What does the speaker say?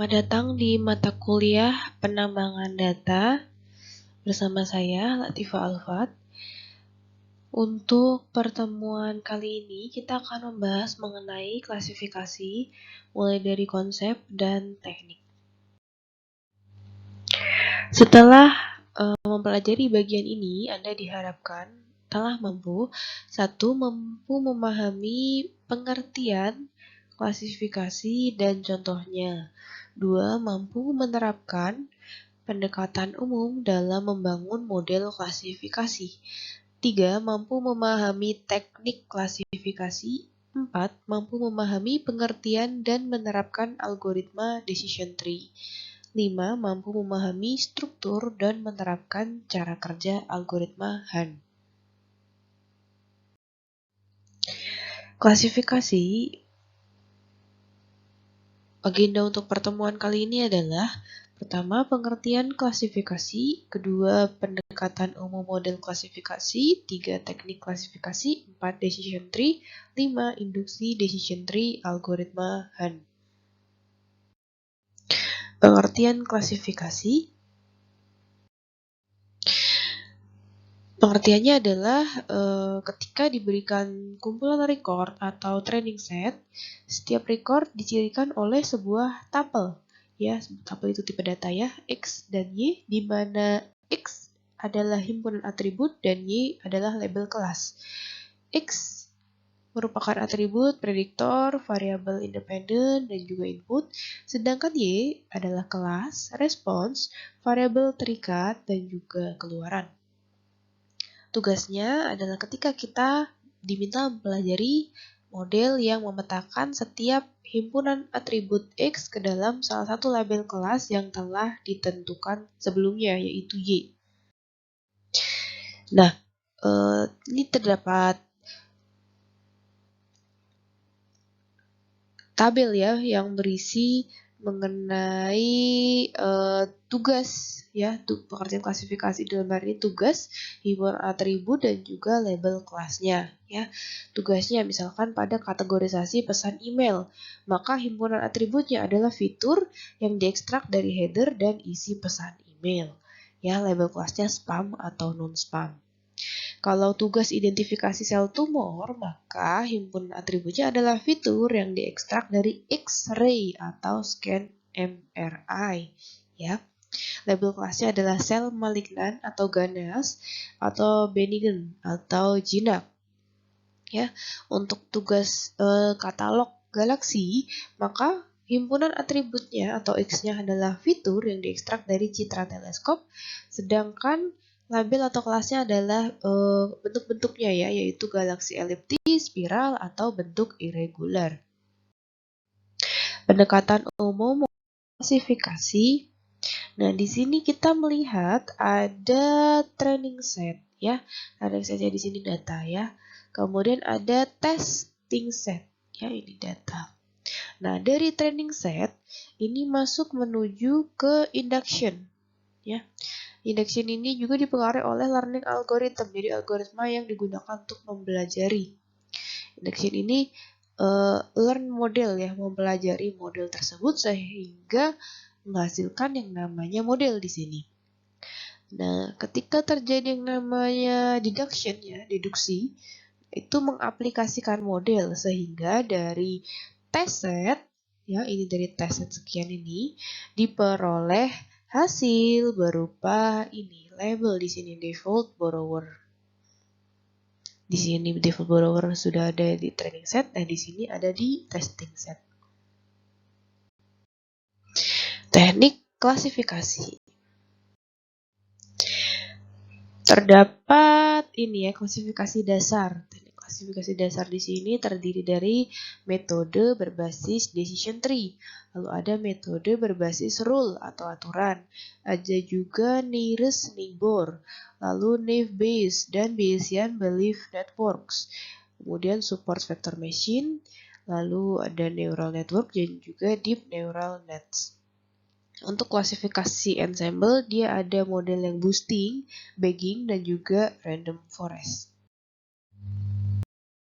Selamat datang di mata kuliah penambangan data bersama saya Latifa Alfat. Untuk pertemuan kali ini kita akan membahas mengenai klasifikasi mulai dari konsep dan teknik. Setelah mempelajari bagian ini, Anda diharapkan telah mampu memahami pengertian klasifikasi dan contohnya. 2. Mampu menerapkan pendekatan umum dalam membangun model klasifikasi. 3. Mampu memahami teknik klasifikasi. 4. Mampu memahami pengertian dan menerapkan algoritma decision tree. 5. Mampu memahami struktur dan menerapkan cara kerja algoritma Han. Klasifikasi. Agenda untuk pertemuan kali ini adalah: pertama, pengertian klasifikasi. Kedua, pendekatan umum model klasifikasi. 3, teknik klasifikasi. 4, decision tree. 5, induksi decision tree algoritma Han. Pengertian klasifikasi. Pengertiannya adalah ketika diberikan kumpulan record atau training set, setiap record dicirikan oleh sebuah tuple. Ya, tuple itu tipe data ya, X dan Y, di mana X adalah himpunan atribut dan Y adalah label kelas. X merupakan atribut, prediktor, variabel independen, dan juga input, sedangkan Y adalah kelas, response, variabel terikat, dan juga keluaran. Tugasnya adalah ketika kita diminta mempelajari model yang memetakan setiap himpunan atribut X ke dalam salah satu label kelas yang telah ditentukan sebelumnya, yaitu Y. Nah, ini terdapat tabel ya yang berisi mengenai tugas ya, pengertian klasifikasi dalam hal ini tugas, himpunan atribut dan juga label kelasnya ya. Tugasnya misalkan pada kategorisasi pesan email, maka himpunan atributnya adalah fitur yang diekstrak dari header dan isi pesan email. Ya, label kelasnya spam atau non-spam. Kalau tugas identifikasi sel tumor, maka himpunan atributnya adalah fitur yang diekstrak dari X-ray atau scan MRI. Ya, label kelasnya adalah sel malignan atau ganas atau benign atau jinak. Ya, untuk tugas katalog galaksi, maka himpunan atributnya atau X-nya adalah fitur yang diekstrak dari citra teleskop, sedangkan label atau kelasnya adalah bentuk-bentuknya ya, yaitu galaksi eliptis, spiral, atau bentuk irregular. Pendekatan umum klasifikasi. Nah, di sini kita melihat ada training set ya. Training setnya di sini data ya. Kemudian ada testing set ya, ini data. Nah, dari training set ini masuk menuju ke induction ya. Induction ini juga dipengaruhi oleh learning algorithm, jadi algoritma yang digunakan untuk mempelajari. Induction ini learn model ya, mempelajari model tersebut sehingga menghasilkan yang namanya model di sini. Nah, ketika terjadi yang namanya deduction ya, deduksi, itu mengaplikasikan model sehingga dari test set ya, ini dari test set sekian ini diperoleh hasil berupa ini label di sini default borrower. Di sini default borrower sudah ada di training set, dan di sini ada di testing set. Teknik klasifikasi. Terdapat ini ya, klasifikasi dasar. Teknik klasifikasi dasar di sini terdiri dari metode berbasis decision tree, lalu ada metode berbasis rule atau aturan, ada juga nearest neighbor, lalu naive Bayes dan Bayesian belief networks, kemudian support vector machine, lalu ada neural network dan juga deep neural nets. Untuk klasifikasi ensemble, dia ada model yang boosting, bagging, dan juga random forest.